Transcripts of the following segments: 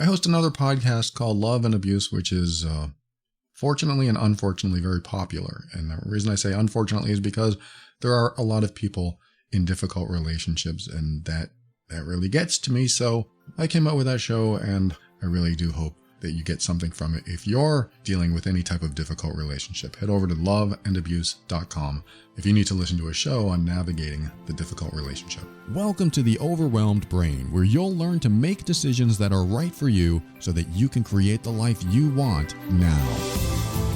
I host another podcast called Love and Abuse, which is fortunately and unfortunately very popular. And the reason I say unfortunately is because there are a lot of people in difficult relationships, and that really gets to me. So I came up with that show, and I really do hope that you get something from it. If you're dealing with any type of difficult relationship, head over to loveandabuse.com if you need to listen to a show on navigating the difficult relationship. Welcome to The Overwhelmed Brain, where you'll learn to make decisions that are right for you so that you can create the life you want now.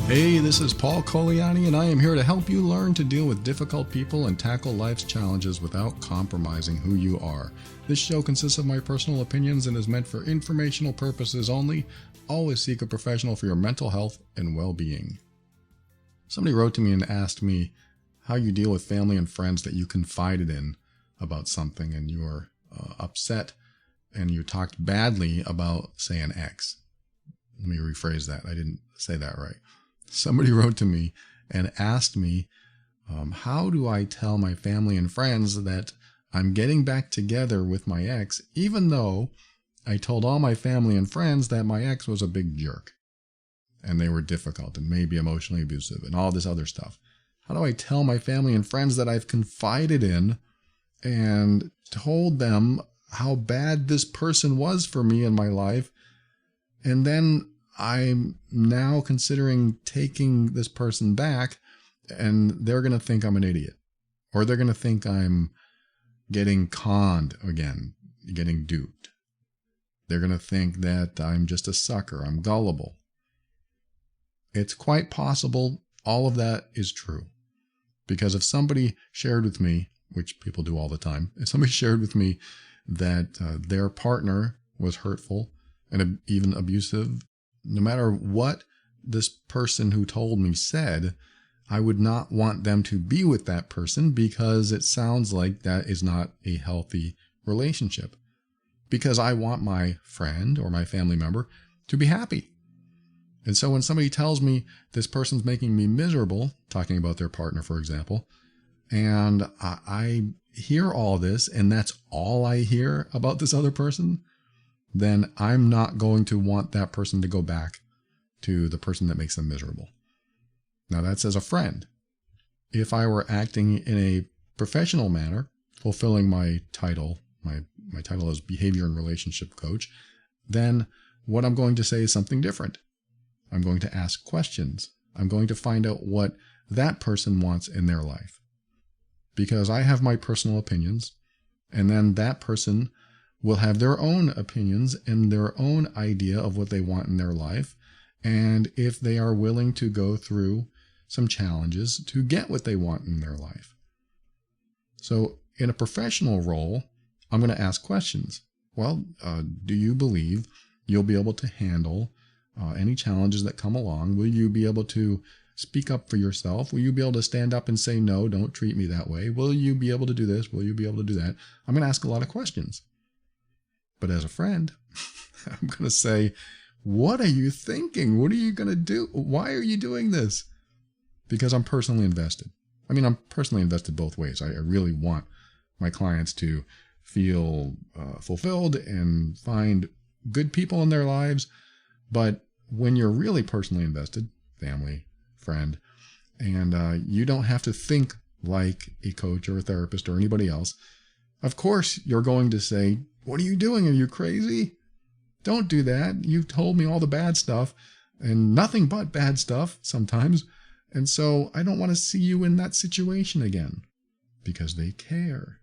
Hey, this is Paul Coliani, and I am here to help you learn to deal with difficult people and tackle life's challenges without compromising who you are. This show consists of my personal opinions and is meant for informational purposes only. Always seek a professional for your mental health and well-being. Somebody wrote to me and asked me how you deal with family and friends that you confided in about something, and you were upset and you talked badly about, say, an ex. Let me rephrase that. I didn't say that right. Somebody wrote to me and asked me, how do I tell my family and friends that I'm getting back together with my ex, even though I told all my family and friends that my ex was a big jerk and they were difficult and maybe emotionally abusive and all this other stuff? How do I tell my family and friends that I've confided in and told them how bad this person was for me in my life, and then I'm now considering taking this person back, and they're going to think I'm an idiot, or they're going to think I'm getting conned again, getting duped. They're going to think that I'm just a sucker, I'm gullible. It's quite possible all of that is true, because if somebody shared with me, which people do all the time, if somebody shared with me that their partner was hurtful and even abusive, no matter what this person who told me said, I would not want them to be with that person, because it sounds like that is not a healthy relationship. Because I want my friend or my family member to be happy. And so when somebody tells me this person's making me miserable, talking about their partner, for example, and I hear all this and that's all I hear about this other person, then I'm not going to want that person to go back to the person that makes them miserable. Now, that's as a friend. If I were acting in a professional manner, fulfilling my title, my title is Behavior and Relationship Coach, then what I'm going to say is something different. I'm going to ask questions. I'm going to find out what that person wants in their life. Because I have my personal opinions, and then that person will have their own opinions and their own idea of what they want in their life. And if they are willing to go through some challenges to get what they want in their life. So in a professional role, I'm going to ask questions. Well, do you believe you'll be able to handle any challenges that come along? Will you be able to speak up for yourself? Will you be able to stand up and say, no, don't treat me that way? Will you be able to do this? Will you be able to do that? I'm going to ask a lot of questions. But as a friend, I'm going to say, what are you thinking? What are you going to do? Why are you doing this? Because I'm personally invested. I mean, I'm personally invested both ways. I really want my clients to feel fulfilled and find good people in their lives. But when you're really personally invested, family, friend, and you don't have to think like a coach or a therapist or anybody else, of course you're going to say, what are you doing? Are you crazy? Don't do that. You told me all the bad stuff, and nothing but bad stuff sometimes. And so I don't want to see you in that situation again, because they care.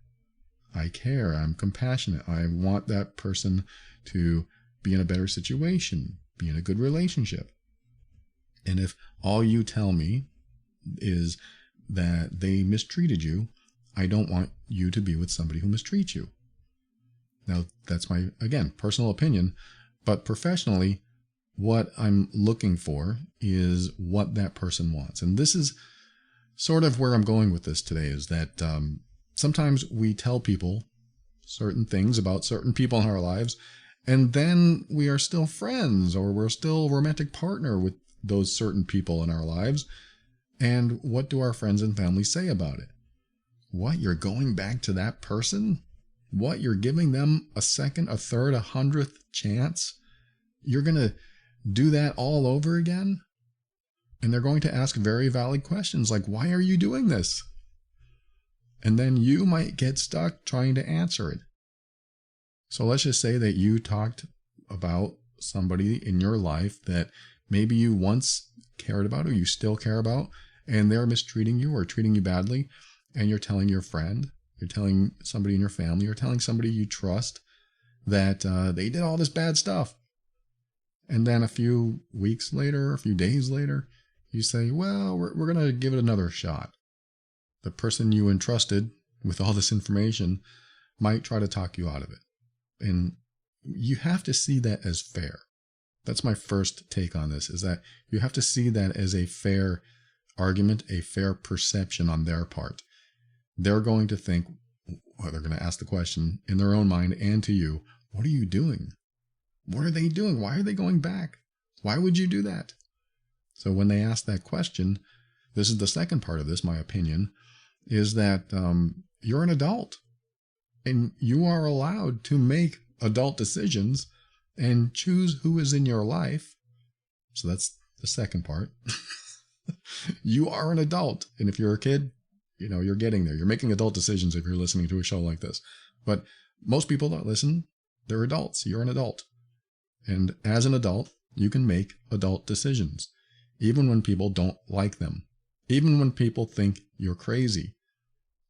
I care. I'm compassionate. I want that person to be in a better situation, be in a good relationship. And if all you tell me is that they mistreated you, I don't want you to be with somebody who mistreats you. Now, that's my, again, personal opinion, but professionally, what I'm looking for is what that person wants. And this is sort of where I'm going with this today, is that sometimes we tell people certain things about certain people in our lives, and then we are still friends, or we're still a romantic partner with those certain people in our lives. And what do our friends and family say about it? What, you're going back to that person? What, you're giving them a second, a third, 100th chance you're going to do that all over again? And they're going to ask very valid questions like, why are you doing this? And then you might get stuck trying to answer it. So let's just say that you talked about somebody in your life that maybe you once cared about or you still care about, and they're mistreating you or treating you badly, and you're telling your friend, you're telling somebody in your family, you're telling somebody you trust that they did all this bad stuff. And then a few weeks later, a few days later, you say, well, we're going to give it another shot. The person you entrusted with all this information might try to talk you out of it. And you have to see that as fair. That's my first take on this, is that you have to see that as a fair argument, a fair perception on their part. They're going to think, or they're going to ask the question in their own mind and to you, what are you doing? What are they doing? Why are they going back? Why would you do that? So when they ask that question, this is the second part of this, my opinion, is that you're an adult and you are allowed to make adult decisions and choose who is in your life. So that's the second part. You are an adult. And if you're a kid, you know, you're getting there. You're making adult decisions if you're listening to a show like this. But most people that listen, they're adults. You're an adult. And as an adult, you can make adult decisions, even when people don't like them, even when people think you're crazy,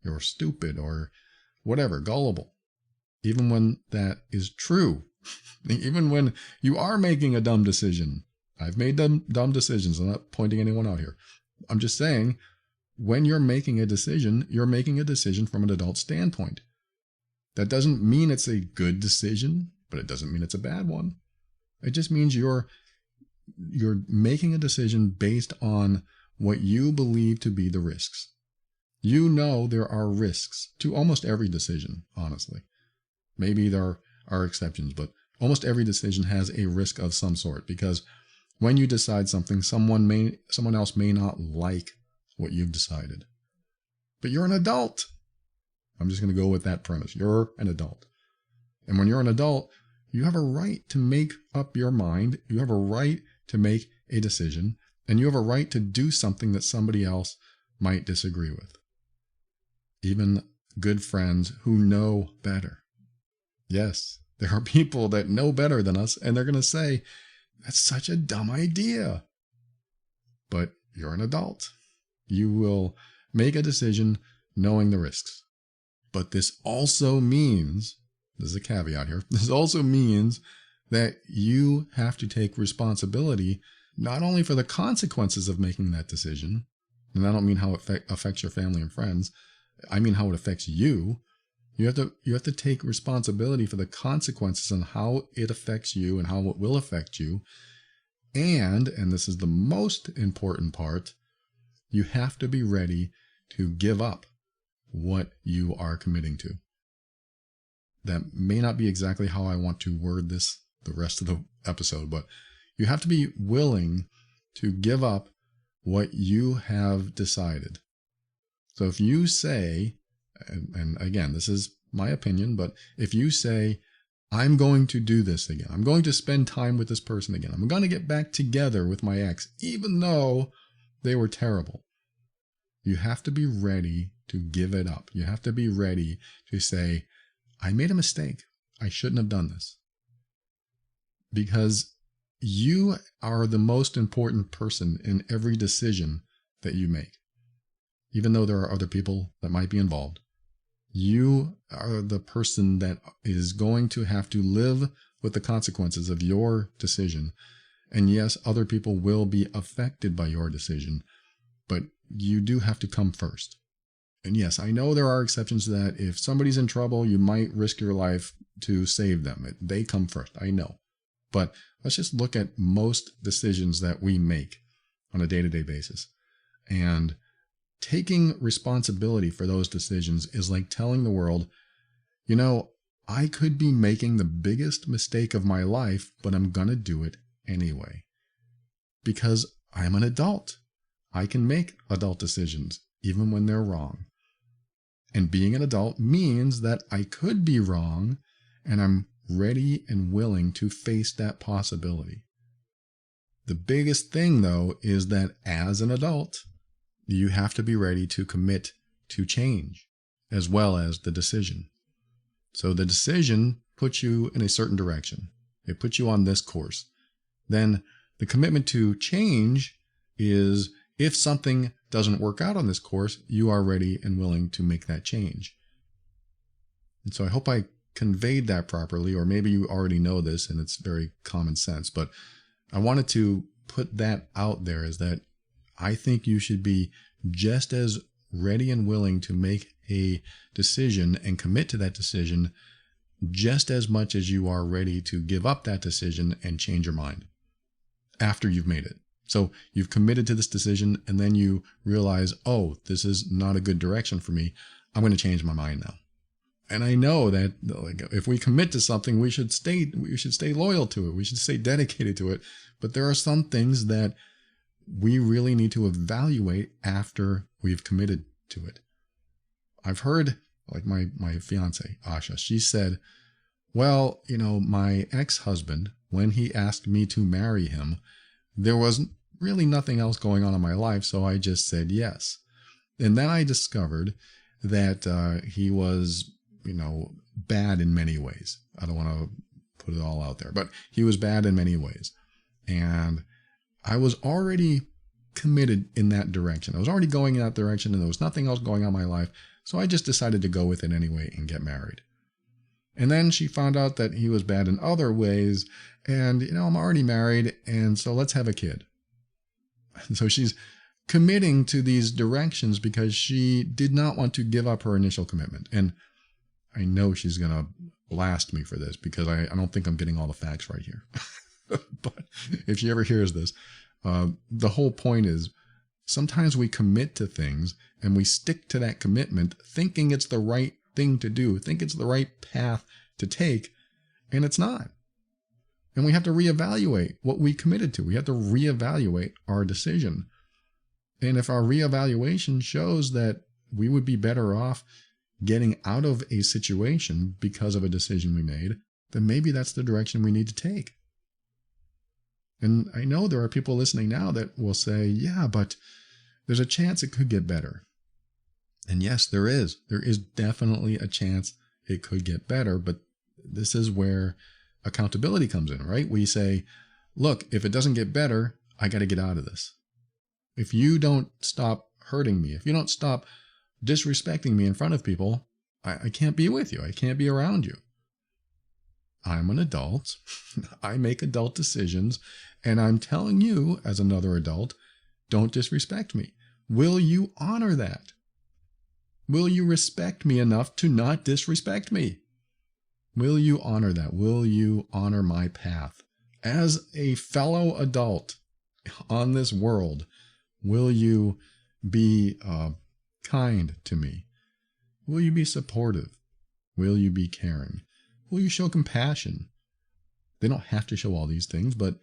you're stupid, or whatever, gullible, even when that is true, even when you are making a dumb decision. I've made dumb decisions. I'm not pointing anyone out here. I'm just saying, when you're making a decision, you're making a decision from an adult standpoint. That doesn't mean it's a good decision, but it doesn't mean it's a bad one. It just means you're making a decision based on what you believe to be the risks. You know there are risks to almost every decision, honestly. Maybe there are exceptions, but almost every decision has a risk of some sort, because when you decide something, someone else may not like what you've decided. But you're an adult. I'm just going to go with that premise. You're an adult. And when you're an adult, you have a right to make up your mind. You have a right to make a decision, and you have a right to do something that somebody else might disagree with. Even good friends who know better. Yes, there are people that know better than us, and they're going to say, that's such a dumb idea. But you're an adult. You will make a decision knowing the risks. But this also means, there's a caveat here, this also means that you have to take responsibility not only for the consequences of making that decision, and I don't mean how it affects your family and friends, I mean how it affects you. You have to take responsibility for the consequences and how it affects you and how it will affect you. And this is the most important part, you have to be ready to give up what you are committing to. That may not be exactly how I want to word this the rest of the episode, but you have to be willing to give up what you have decided. So if you say, and again, this is my opinion, but if you say, I'm going to do this again, I'm going to spend time with this person again, I'm going to get back together with my ex, even though they were terrible, you have to be ready to give it up. You have to be ready to say, I made a mistake. I shouldn't have done this. Because you are the most important person in every decision that you make. Even though there are other people that might be involved, you are the person that is going to have to live with the consequences of your decision. And yes, other people will be affected by your decision, but you do have to come first. And yes, I know there are exceptions to that. If somebody's in trouble, you might risk your life to save them. They come first, I know. But let's just look at most decisions that we make on a day-to-day basis. And taking responsibility for those decisions is like telling the world, you know, I could be making the biggest mistake of my life, but I'm going to do it anyway. Because I'm an adult. I can make adult decisions, even when they're wrong. And being an adult means that I could be wrong, and I'm ready and willing to face that possibility. The biggest thing, though, is that as an adult, you have to be ready to commit to change as well as the decision. So the decision puts you in a certain direction. It puts you on this course. Then the commitment to change is if something doesn't work out on this course, you are ready and willing to make that change. And so I hope I conveyed that properly, or maybe you already know this and it's very common sense, but I wanted to put that out there, is that I think you should be just as ready and willing to make a decision and commit to that decision just as much as you are ready to give up that decision and change your mind after you've made it. So you've committed to this decision and then you realize, oh, this is not a good direction for me. I'm going to change my mind now. And I know that, like, if we commit to something, we should stay loyal to it. We should stay dedicated to it. But there are some things that we really need to evaluate after we've committed to it. I've heard, like my fiance, Asha, she said, well, my ex-husband, when he asked me to marry him, there was really nothing else going on in my life, so I just said yes. And then I discovered that he was, bad in many ways. I don't want to put it all out there, but he was bad in many ways. And I was already committed in that direction. I was already going in that direction and there was nothing else going on in my life. So I just decided to go with it anyway and get married. And then she found out that he was bad in other ways. And, I'm already married. And so let's have a kid. And so she's committing to these directions because she did not want to give up her initial commitment. And I know she's going to blast me for this because I don't think I'm getting all the facts right here. But if she ever hears this, the whole point is sometimes we commit to things and we stick to that commitment thinking it's the right thing to do, think it's the right path to take, and it's not. And we have to reevaluate what we committed to. We have to reevaluate our decision. And if our reevaluation shows that we would be better off getting out of a situation because of a decision we made, then maybe that's the direction we need to take. And I know there are people listening now that will say, yeah, but there's a chance it could get better. And yes, there is. There is definitely a chance it could get better, but this is where accountability comes in, right? We say, look, if it doesn't get better, I got to get out of this. If you don't stop hurting me, if you don't stop disrespecting me in front of people, I can't be with you. I can't be around you. I'm an adult. I make adult decisions. And I'm telling you, as another adult, don't disrespect me. Will you honor that? Will you respect me enough to not disrespect me? Will you honor that? Will you honor my path? As a fellow adult on this world, will you be kind to me? Will you be supportive? Will you be caring? Will you show compassion? They don't have to show all these things, but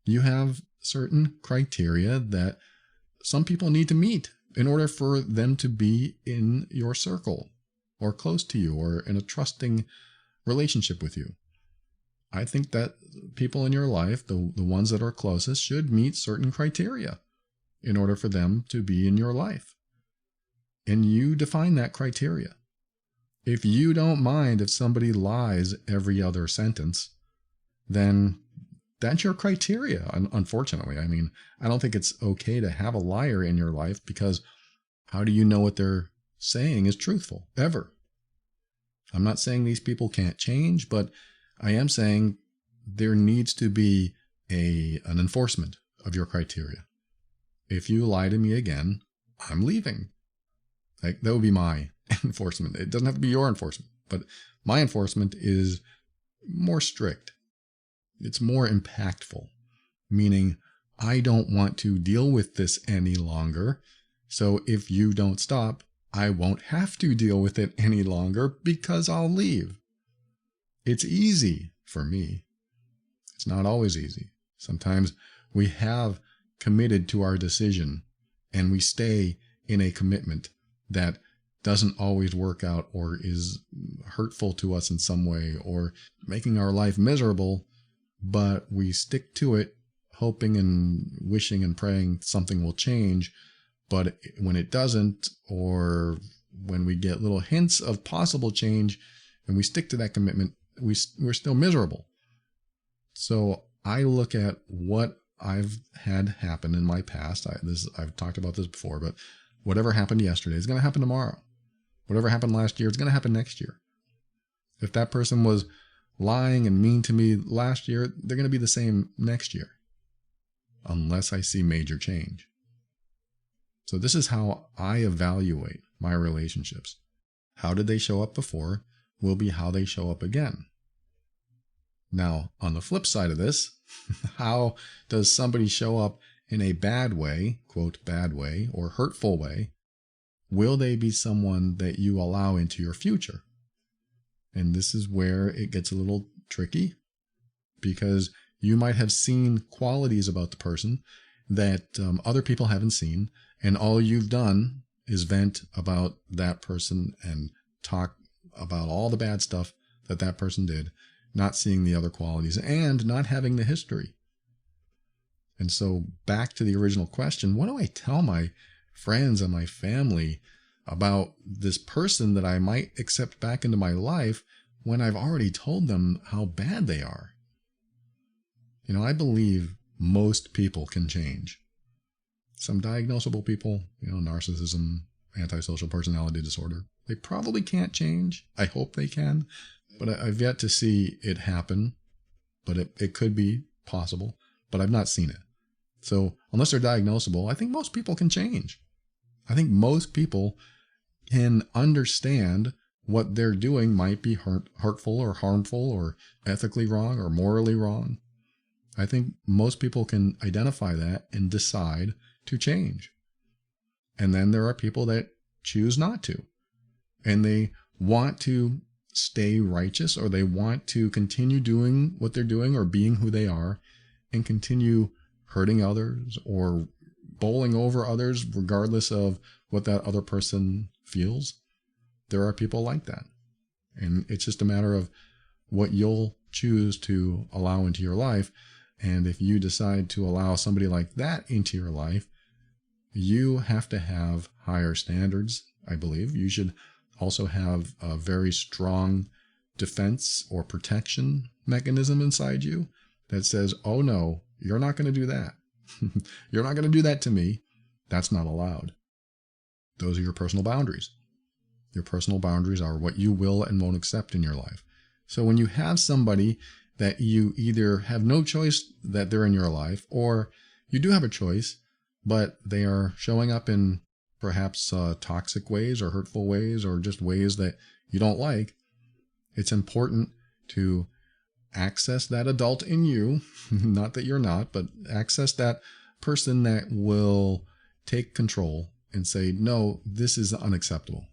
you have certain criteria that some people need to meet in order for them to be in your circle or close to you or in a trusting relationship with you. I think that people in your life, the ones that are closest, should meet certain criteria in order for them to be in your life. And you define that criteria. If you don't mind if somebody lies every other sentence, then that's your criteria, unfortunately. I mean, I don't think it's okay to have a liar in your life because how do you know what they're saying is truthful, ever? I'm not saying these people can't change, but I am saying there needs to be an enforcement of your criteria. If you lie to me again, I'm leaving. Like, that would be my enforcement. It doesn't have to be your enforcement, but my enforcement is more strict. It's more impactful, meaning I don't want to deal with this any longer. So if you don't stop, I won't have to deal with it any longer because I'll leave. It's easy for me. It's not always easy. Sometimes we have committed to our decision and we stay in a commitment that doesn't always work out or is hurtful to us in some way or making our life miserable, but we stick to it, hoping and wishing and praying something will change. But when it doesn't, or when we get little hints of possible change and we stick to that commitment, we're still miserable. So I look at what I've had happen in my past. I've talked about this before, but whatever happened yesterday is going to happen tomorrow. Whatever happened last year is going to happen next year. If that person was lying and mean to me last year, they're going to be the same next year, unless I see major change. So this is how I evaluate my relationships. How did they show up before will be how they show up again. Now, on the flip side of this, how does somebody show up in a bad way, quote, bad way, or hurtful way? Will they be someone that you allow into your future? And this is where it gets a little tricky, because you might have seen qualities about the person that other people haven't seen, and all you've done is vent about that person and talk about all the bad stuff that that person did, not seeing the other qualities and not having the history. And so back to the original question, what do I tell my friends and my family about this person that I might accept back into my life when I've already told them how bad they are? You know, I believe most people can change. Some diagnosable people, narcissism, antisocial personality disorder, they probably can't change. I hope they can, but I've yet to see it happen. But it could be possible, but I've not seen it. So unless they're diagnosable, I think most people can change. I think most people can understand what they're doing might be hurtful or harmful or ethically wrong or morally wrong. I think most people can identify that and decide to change. And then there are people that choose not to. And they want to stay righteous, or they want to continue doing what they're doing or being who they are and continue hurting others or bowling over others regardless of what that other person feels. There are people like that. And it's just a matter of what you'll choose to allow into your life. And if you decide to allow somebody like that into your life, you have to have higher standards, I believe. You should also have a very strong defense or protection mechanism inside you that says, oh no, you're not going to do that. You're not going to do that to me. That's not allowed. Those are your personal boundaries. Your personal boundaries are what you will and won't accept in your life. So when you have somebody that you either have no choice that they're in your life, or you do have a choice, but they are showing up in perhaps toxic ways or hurtful ways or just ways that you don't like, it's important to access that adult in you, not that you're not, but access that person that will take control and say, no, this is unacceptable.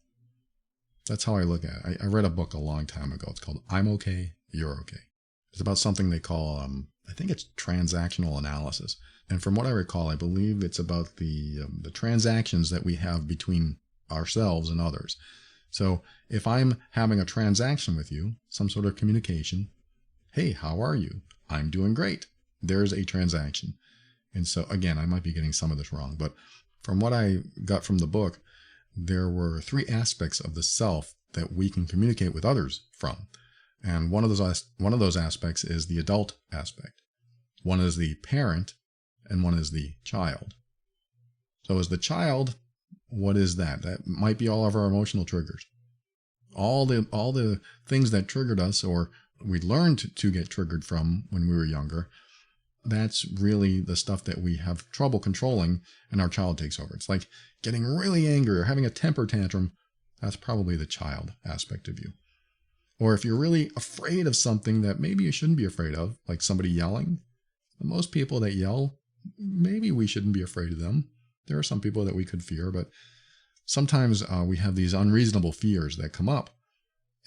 That's how I look at it. I read a book a long time ago. It's called I'm Okay, You're Okay. It's about something they call, I think it's transactional analysis. And from what I recall, I believe it's about the transactions that we have between ourselves and others. So if I'm having a transaction with you, some sort of communication, hey, how are you? I'm doing great. There's a transaction. And so, again, I might be getting some of this wrong, but from what I got from the book, there were 3 aspects of the self that we can communicate with others from. And one of those aspects is the adult aspect. One is the parent, and one is the child. So as the child, what is that? That might be all of our emotional triggers. All the things that triggered us, or we learned to get triggered from when we were younger, that's really the stuff that we have trouble controlling, and our child takes over. It's like getting really angry or having a temper tantrum. That's probably the child aspect of you. Or if you're really afraid of something that maybe you shouldn't be afraid of, like somebody yelling, most people that yell, maybe we shouldn't be afraid of them. There are some people that we could fear, but sometimes we have these unreasonable fears that come up.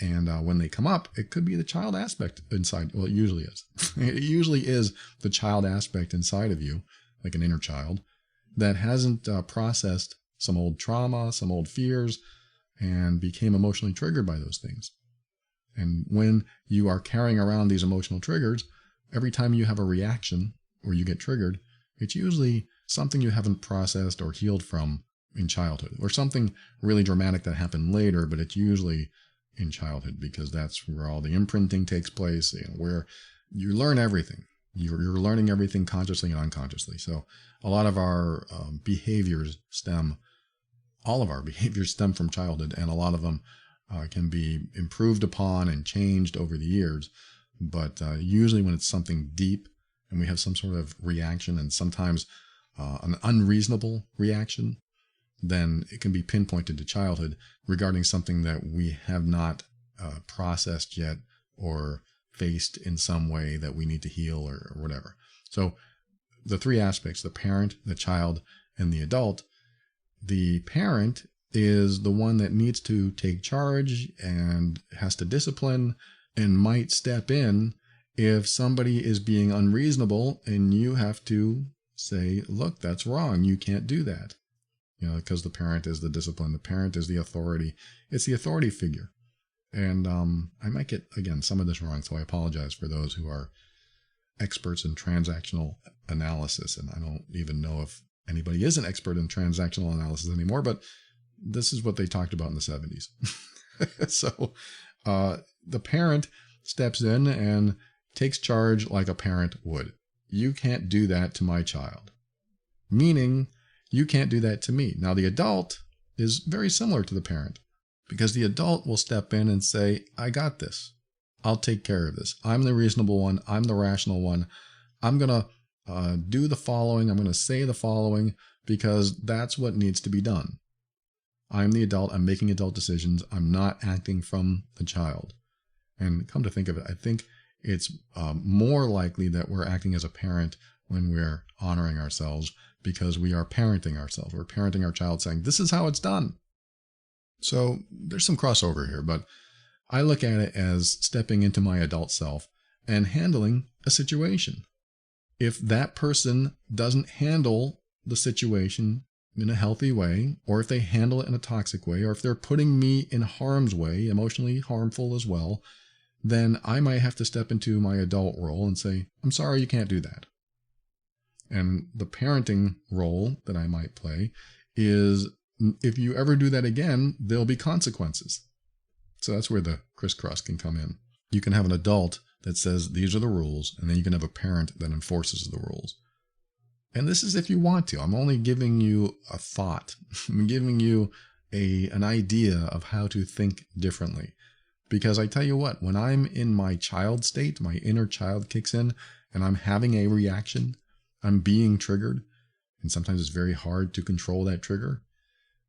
And when they come up, it could be the child aspect inside. Well, it usually is. It usually is the child aspect inside of you, like an inner child, that hasn't processed some old trauma, some old fears, and became emotionally triggered by those things. And when you are carrying around these emotional triggers, every time you have a reaction or you get triggered, it's usually something you haven't processed or healed from in childhood, or something really dramatic that happened later, but it's usually in childhood because that's where all the imprinting takes place, where you learn everything. You're learning everything consciously and unconsciously. So a lot of our all of our behaviors stem from childhood, and a lot of them can be improved upon and changed over the years. But usually when it's something deep and we have some sort of reaction, and sometimes an unreasonable reaction, then it can be pinpointed to childhood regarding something that we have not processed yet or faced in some way that we need to heal or whatever. So the three aspects, the parent, the child, and the adult. The parent is the one that needs to take charge and has to discipline and might step in if somebody is being unreasonable, and you have to say, look, that's wrong. You can't do that. Because the parent is the discipline. The parent is the authority. It's the authority figure. And I might get, again, some of this wrong, so I apologize for those who are experts in transactional analysis. And I don't even know if anybody is an expert in transactional analysis anymore, but this is what they talked about in the 70s. So the parent steps in and takes charge like a parent would. You can't do that to my child. Meaning, you can't do that to me. Now, the adult is very similar to the parent, because the adult will step in and say, I got this. I'll take care of this. I'm the reasonable one. I'm the rational one. I'm going to do the following. I'm going to say the following because that's what needs to be done. I'm the adult. I'm making adult decisions. I'm not acting from the child. And come to think of it, I think it's more likely that we're acting as a parent when we're honoring ourselves, because we are parenting ourselves. We're parenting our child, saying, this is how it's done. So there's some crossover here, but I look at it as stepping into my adult self and handling a situation. If that person doesn't handle the situation in a healthy way, or if they handle it in a toxic way, or if they're putting me in harm's way, emotionally harmful as well, then I might have to step into my adult role and say, I'm sorry, you can't do that. And the parenting role that I might play is, if you ever do that again, there'll be consequences. So that's where the crisscross can come in. You can have an adult that says, these are the rules, and then you can have a parent that enforces the rules. And this is if you want to. I'm only giving you a thought. I'm giving you an idea of how to think differently. Because I tell you what, when I'm in my child state, my inner child kicks in, and I'm having a reaction, I'm being triggered, and sometimes it's very hard to control that trigger,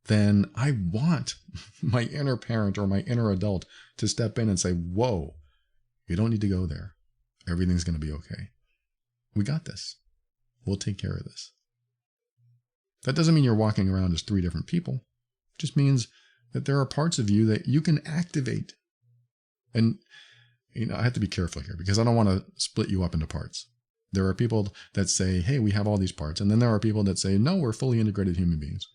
then I want my inner parent or my inner adult to step in and say, whoa, you don't need to go there. Everything's going to be okay. We got this. We'll take care of this. That doesn't mean you're walking around as three different people. It just means that there are parts of you that you can activate. And, I have to be careful here because I don't want to split you up into parts. There are people that say, hey, we have all these parts. And then there are people that say, no, we're fully integrated human beings.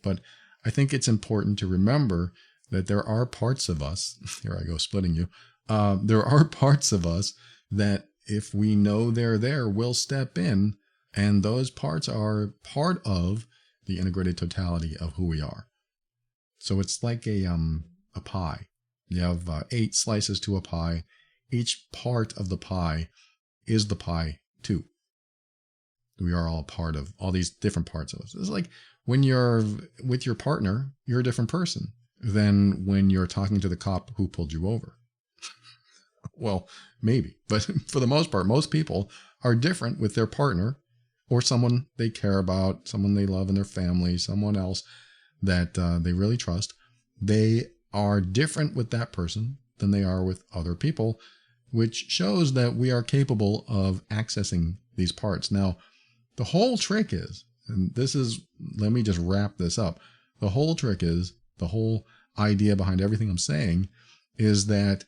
But I think it's important to remember that there are parts of us, here I go splitting you, there are parts of us that if we know they're there, we'll step in, and those parts are part of the integrated totality of who we are. So it's like a pie. You have 8 slices to a pie. Each part of the pie is the pie too. We are all part of all these different parts of us. It's like when you're with your partner, you're a different person than when you're talking to the cop who pulled you over. Well, maybe, but for the most part, most people are different with their partner or someone they care about, someone they love in their family, someone else that they really trust. They are different with that person than they are with other people, which shows that we are capable of accessing these parts. Now, the whole trick is, and this is, let me just wrap this up. The whole trick is, the whole idea behind everything I'm saying is that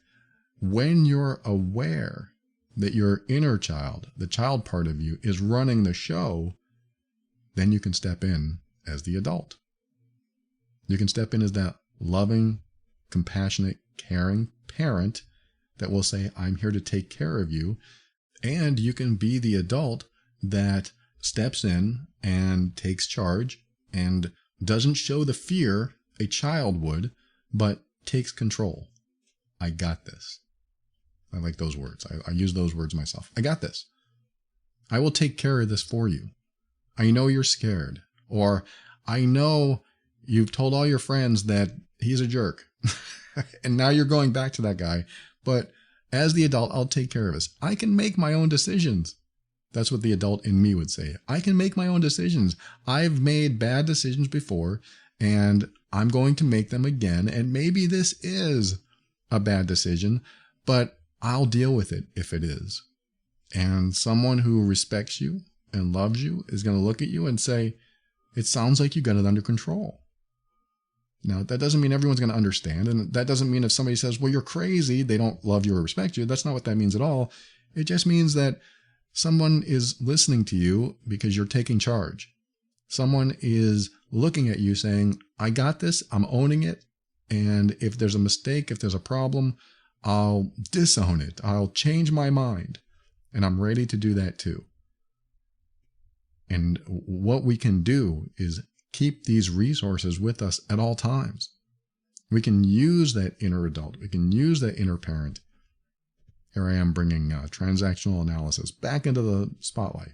when you're aware that your inner child, the child part of you, is running the show, then you can step in as the adult. You can step in as that loving, compassionate, caring parent that will say, I'm here to take care of you. And you can be the adult that steps in and takes charge and doesn't show the fear a child would, but takes control. I got this. I like those words. I use those words myself. I got this. I will take care of this for you. I know you're scared. Or I know you've told all your friends that he's a jerk. And now you're going back to that guy. But as the adult, I'll take care of this. I can make my own decisions. That's what the adult in me would say. I can make my own decisions. I've made bad decisions before, and I'm going to make them again. And maybe this is a bad decision, but I'll deal with it if it is. And someone who respects you and loves you is going to look at you and say, it sounds like you got it under control. Now, that doesn't mean everyone's going to understand. And that doesn't mean if somebody says, well, you're crazy, they don't love you or respect you. That's not what that means at all. It just means that someone is listening to you because you're taking charge. Someone is looking at you saying, I got this, I'm owning it. And if there's a mistake, if there's a problem, I'll disown it. I'll change my mind. And I'm ready to do that too. And what we can do is keep these resources with us at all times. We can use that inner adult. We can use that inner parent. Here I am bringing transactional analysis back into the spotlight.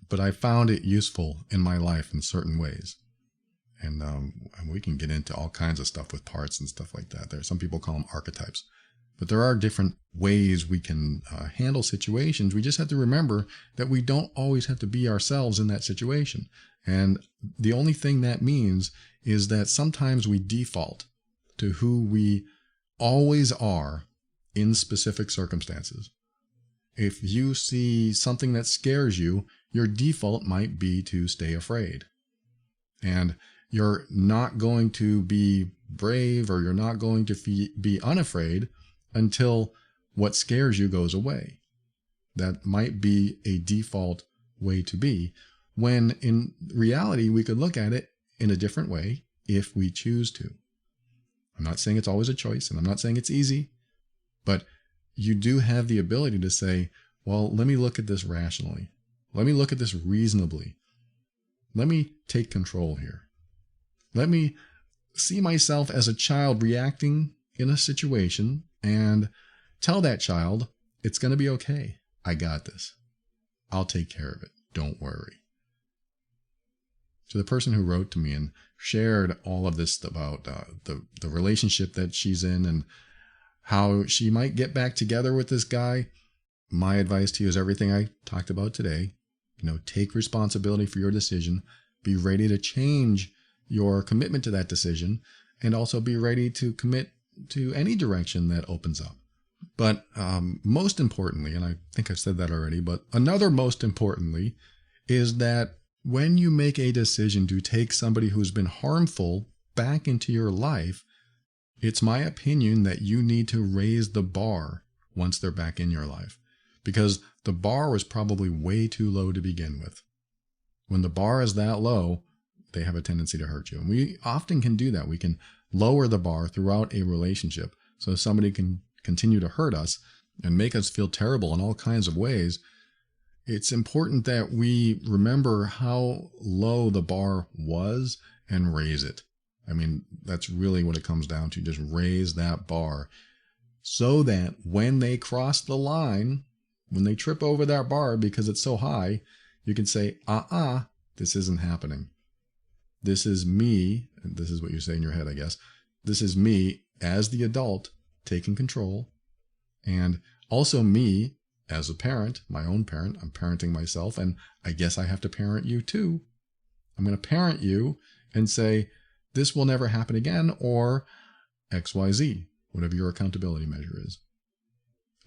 But I found it useful in my life in certain ways. And we can get into all kinds of stuff with parts and stuff like that. Some people call them archetypes. But there are different ways we can handle situations. We just have to remember that we don't always have to be ourselves in that situation. And the only thing that means is that sometimes we default to who we always are in specific circumstances. If you see something that scares you, your default might be to stay afraid. And you're not going to be brave, or you're not going to be unafraid until what scares you goes away. That might be a default way to be, when in reality we could look at it in a different way if we choose to. I'm not saying it's always a choice, and I'm not saying it's easy, but you do have the ability to say, well, let me look at this rationally. Let me look at this reasonably. Let me take control here. Let me see myself as a child reacting in a situation and tell that child, it's going to be okay. I got this. I'll take care of it. Don't worry. To the person who wrote to me and shared all of this about the relationship that she's in and how she might get back together with this guy, my advice to you is everything I talked about today. Take responsibility for your decision. Be ready to change your commitment to that decision, and also be ready to commit to any direction that opens up. But most importantly, and I think I've said that already, but another most importantly is that when you make a decision to take somebody who's been harmful back into your life, it's my opinion that you need to raise the bar once they're back in your life, because the bar was probably way too low to begin with. When the bar is that low, they have a tendency to hurt you. And we often can do that. We can lower the bar throughout a relationship so somebody can continue to hurt us and make us feel terrible in all kinds of ways. It's important that we remember how low the bar was and raise it. I mean, that's really what it comes down to. Just raise that bar so that when they cross the line, when they trip over that bar because it's so high, you can say, this isn't happening. This is me, and this is what you say in your head, I guess. This is me as the adult taking control, and also me as a parent, my own parent. I'm parenting myself, and I guess I have to parent you too. I'm going to parent you and say, this will never happen again, or XYZ, whatever your accountability measure is.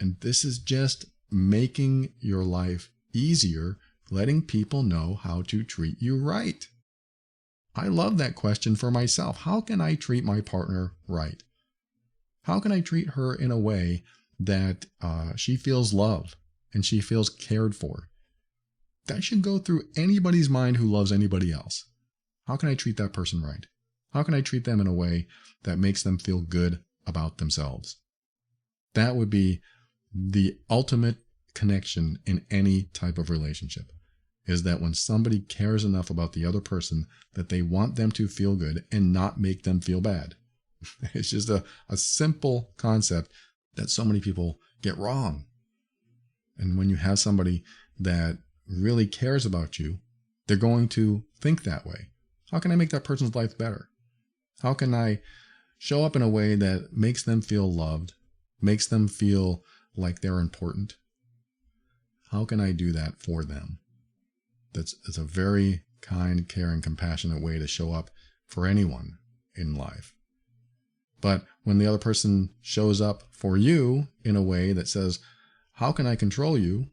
And this is just making your life easier, letting people know how to treat you right. I love that question for myself. How can I treat my partner right? How can I treat her in a way that she feels loved and she feels cared for? That should go through anybody's mind who loves anybody else. How can I treat that person right? How can I treat them in a way that makes them feel good about themselves? That would be the ultimate connection in any type of relationship, is that when somebody cares enough about the other person that they want them to feel good and not make them feel bad. It's just a simple concept that so many people get wrong. And when you have somebody that really cares about you, they're going to think that way. How can I make that person's life better? How can I show up in a way that makes them feel loved, makes them feel like they're important? How can I do that for them? It's a very kind, caring, compassionate way to show up for anyone in life. But when the other person shows up for you in a way that says, how can I control you?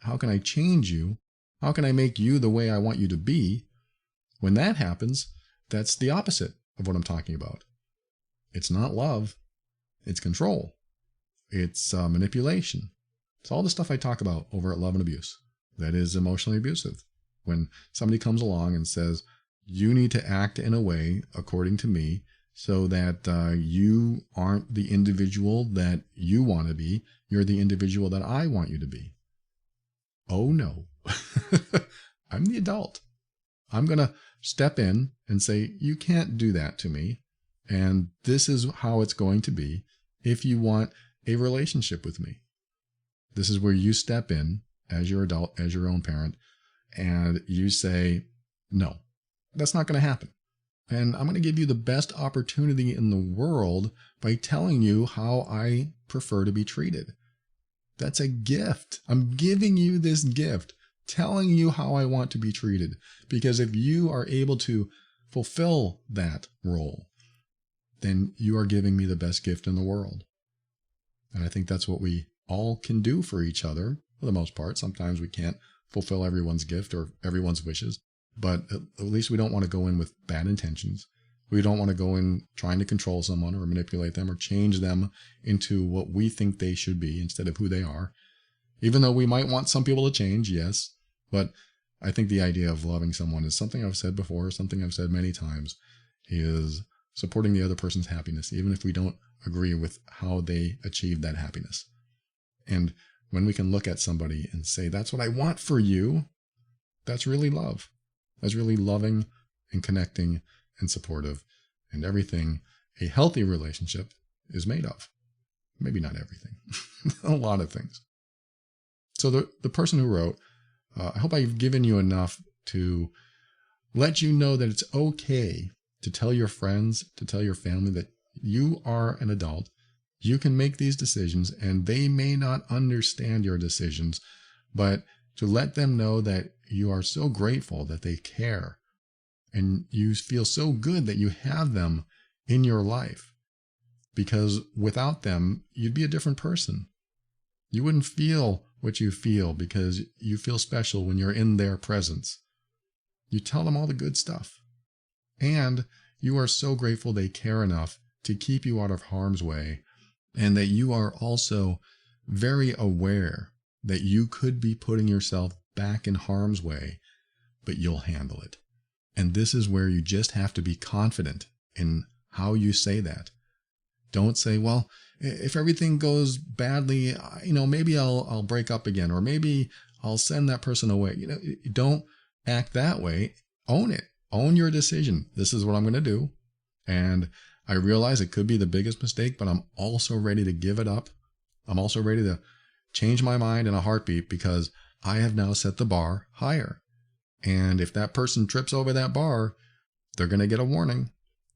How can I change you? How can I make you the way I want you to be? When that happens, that's the opposite of what I'm talking about. It's not love. It's control. It's manipulation. It's all the stuff I talk about over at Love and Abuse that is emotionally abusive. When somebody comes along and says, you need to act in a way, according to me, so that you aren't the individual that you want to be. You're the individual that I want you to be. Oh no. I'm the adult. I'm going to step in and say, you can't do that to me. And this is how it's going to be if you want a relationship with me. This is where you step in as your adult, as your own parent, and you say, no, that's not going to happen. And I'm going to give you the best opportunity in the world by telling you how I prefer to be treated. That's a gift. I'm giving you this gift, telling you how I want to be treated. Because if you are able to fulfill that role, then you are giving me the best gift in the world. And I think that's what we all can do for each other, for the most part. Sometimes we can't fulfill everyone's gift or everyone's wishes, but at least we don't want to go in with bad intentions. We don't want to go in trying to control someone or manipulate them or change them into what we think they should be instead of who they are. Even though we might want some people to change, yes. But I think the idea of loving someone is something I've said before, something I've said many times, is supporting the other person's happiness, even if we don't agree with how they achieve that happiness. And when we can look at somebody and say, that's what I want for you, that's really love. That's really loving and connecting and supportive and everything a healthy relationship is made of. Maybe not everything, a lot of things. So the person who wrote, I hope I've given you enough to let you know that it's okay to tell your friends, to tell your family that you are an adult. You can make these decisions and they may not understand your decisions, but to let them know that you are so grateful that they care and you feel so good that you have them in your life, because without them, you'd be a different person. You wouldn't feel what you feel because you feel special when you're in their presence. You tell them all the good stuff. And you are so grateful they care enough to keep you out of harm's way, and that you are also very aware that you could be putting yourself back in harm's way, but you'll handle it. And this is where you just have to be confident in how you say that. Don't say, well, if everything goes badly, maybe I'll break up again, or maybe I'll send that person away. Don't act that way. Own it. Own your decision. This is what I'm going to do. And I realize it could be the biggest mistake, but I'm also ready to give it up. I'm also ready to change my mind in a heartbeat, because I have now set the bar higher. And if that person trips over that bar, they're going to get a warning.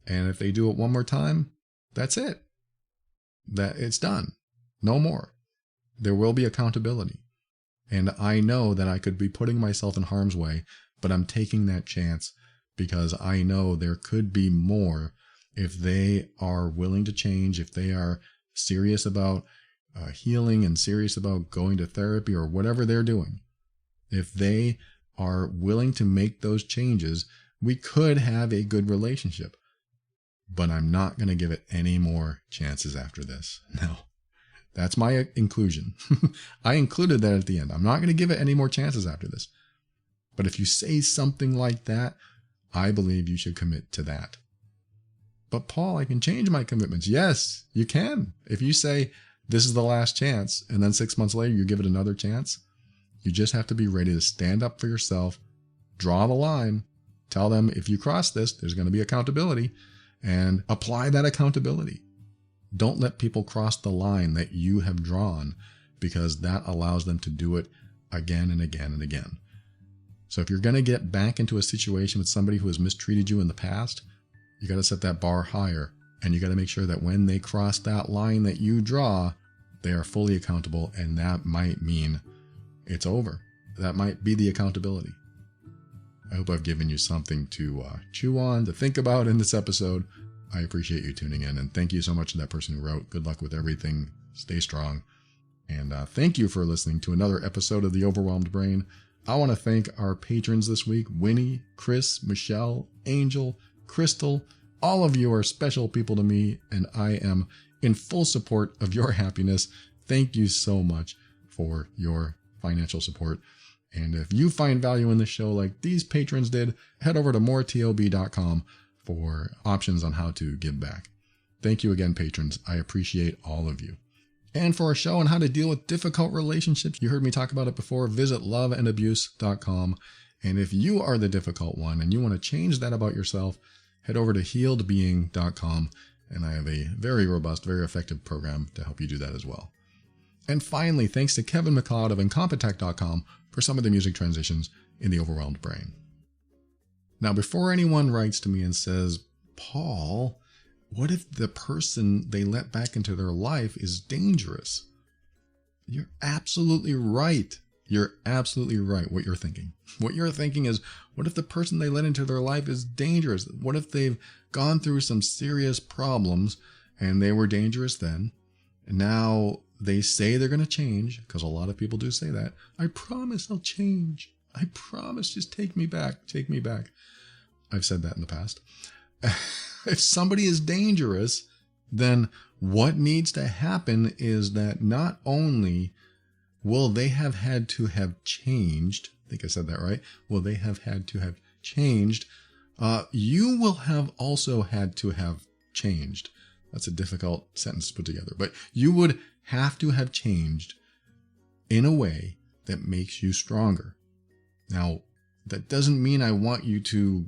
And if they do it one more time, that's it. That it's done. No more. There will be accountability. And I know that I could be putting myself in harm's way, but I'm taking that chance because I know there could be more if they are willing to change, if they are serious about healing and serious about going to therapy or whatever they're doing. If they are willing to make those changes, we could have a good relationship. But I'm not going to give it any more chances after this. No, that's my inclusion. I included that at the end. I'm not going to give it any more chances after this. But if you say something like that, I believe you should commit to that. But Paul, I can change my commitments. Yes, you can. If you say this is the last chance and then 6 months later you give it another chance, you just have to be ready to stand up for yourself, draw the line, tell them if you cross this, there's going to be accountability, and apply that accountability. Don't let people cross the line that you have drawn, because that allows them to do it again and again and again. So if you're going to get back into a situation with somebody who has mistreated you in the past, you got to set that bar higher, and you got to make sure that when they cross that line that you draw, they are fully accountable, and that might mean it's over. That might be the accountability. I hope I've given you something to chew on, to think about in this episode. I appreciate you tuning in, and thank you so much to that person who wrote. Good luck with everything. Stay strong. And thank you for listening to another episode of The Overwhelmed Brain. I want to thank our patrons this week: Winnie, Chris, Michelle, Angel, Crystal. All of you are special people to me, and I am in full support of your happiness. Thank you so much for your financial support. And if you find value in the show like these patrons did, head over to moretob.com for options on how to give back. Thank you again, patrons. I appreciate all of you. And for a show on how to deal with difficult relationships, you heard me talk about it before, visit loveandabuse.com. And if you are the difficult one and you want to change that about yourself, head over to healedbeing.com. And I have a very robust, very effective program to help you do that as well. And finally, thanks to Kevin McLeod of Incompetech.com for some of the music transitions in The Overwhelmed Brain. Now, before anyone writes to me and says, Paul, what if the person they let back into their life is dangerous? You're absolutely right. You're absolutely right what you're thinking. What you're thinking is, what if the person they let into their life is dangerous? What if they've gone through some serious problems and they were dangerous then, and now they say they're going to change, because a lot of people do say that. I promise I'll change. I promise, just take me back. Take me back. I've said that in the past. If somebody is dangerous, then what needs to happen is that not only will they have had to have changed, I think I said that right, will they have had to have changed, you will have also had to have changed. That's a difficult sentence to put together, but you would have to have changed in a way that makes you stronger. Now, that doesn't mean I want you to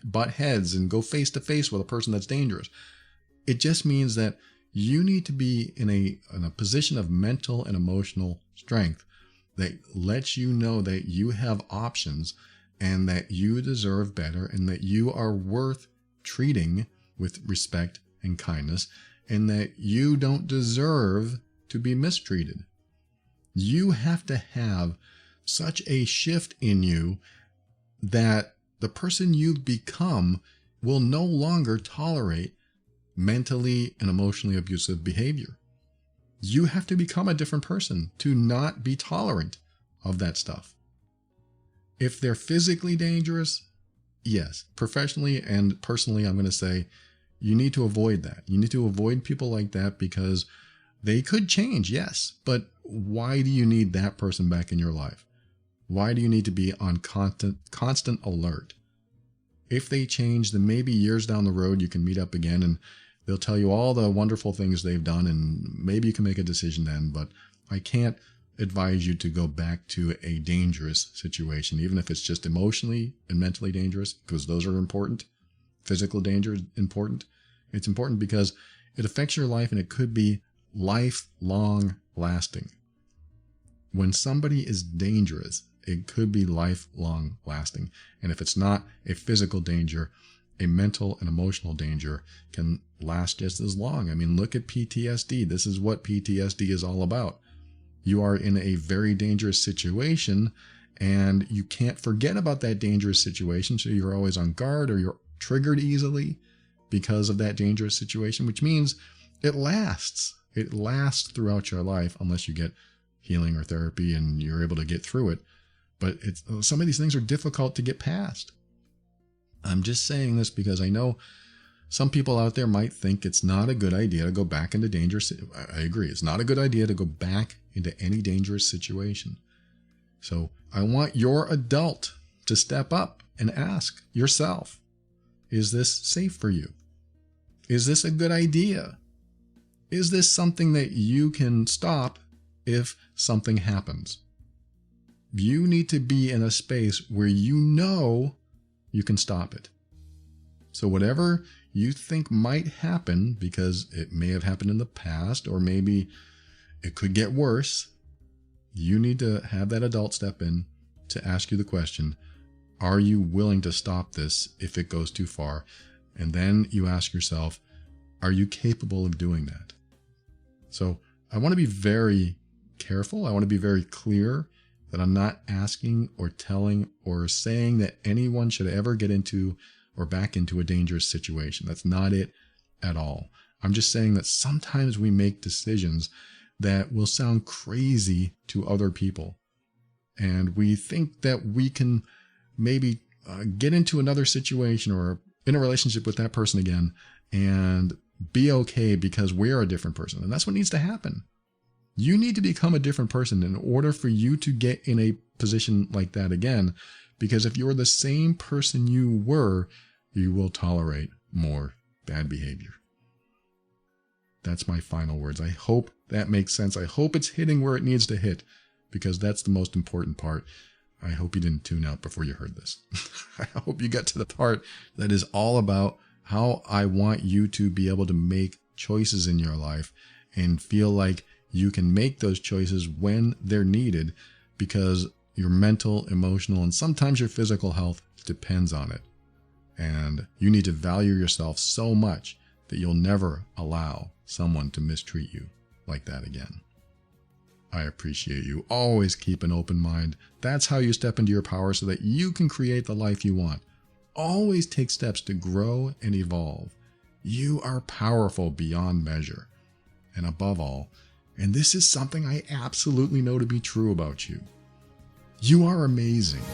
butt heads and go face to face with a person that's dangerous. It just means that you need to be in a position of mental and emotional strength that lets you know that you have options and that you deserve better and that you are worth treating with respect and kindness, and that you don't deserve to be mistreated. You have to have such a shift in you that the person you've become will no longer tolerate mentally and emotionally abusive behavior. You have to become a different person to not be tolerant of that stuff. If they're physically dangerous, yes. Professionally and personally, I'm going to say you need to avoid that. You need to avoid people like that because they could change, yes. But why do you need that person back in your life? Why do you need to be on constant alert? If they change, then maybe years down the road you can meet up again and they'll tell you all the wonderful things they've done, and maybe you can make a decision then. But I can't advise you to go back to a dangerous situation, even if it's just emotionally and mentally dangerous, because those are important. Physical danger is important. It's important because it affects your life and it could be lifelong lasting. When somebody is dangerous, it could be lifelong lasting. And if it's not a physical danger, a mental and emotional danger can last just as long. I mean, look at PTSD. This is what PTSD is all about. You are in a very dangerous situation and you can't forget about that dangerous situation. So you're always on guard, or you're triggered easily because of that dangerous situation, which means it lasts. It lasts throughout your life unless you get healing or therapy and you're able to get through it. But some of these things are difficult to get past. I'm just saying this because I know some people out there might think it's not a good idea to go back into dangerous. I agree. It's not a good idea to go back into any dangerous situation. So I want your adult to step up and ask yourself, is this safe for you? Is this a good idea? Is this something that you can stop if something happens? You need to be in a space where you know you can stop it. So whatever you think might happen, because it may have happened in the past, or maybe it could get worse, you need to have that adult step in to ask you the question, are you willing to stop this if it goes too far? And then you ask yourself, are you capable of doing that? So I want to be very careful. I want to be very clear that I'm not asking or telling or saying that anyone should ever get into or back into a dangerous situation. That's not it at all. I'm just saying that sometimes we make decisions that will sound crazy to other people. And we think that we can maybe get into another situation or in a relationship with that person again and be okay because we're a different person. And that's what needs to happen. You need to become a different person in order for you to get in a position like that again. Because if you're the same person you were, you will tolerate more bad behavior. That's my final words. I hope that makes sense. I hope it's hitting where it needs to hit, because that's the most important part. I hope you didn't tune out before you heard this. I hope you got to the part that is all about how I want you to be able to make choices in your life and feel like you can make those choices when they're needed, because your mental, emotional, and sometimes your physical health depends on it. And you need to value yourself so much that you'll never allow someone to mistreat you like that again. I appreciate you. Always keep an open mind. That's how you step into your power so that you can create the life you want. Always take steps to grow and evolve. You are powerful beyond measure. And above all, and this is something I absolutely know to be true about you, you are amazing.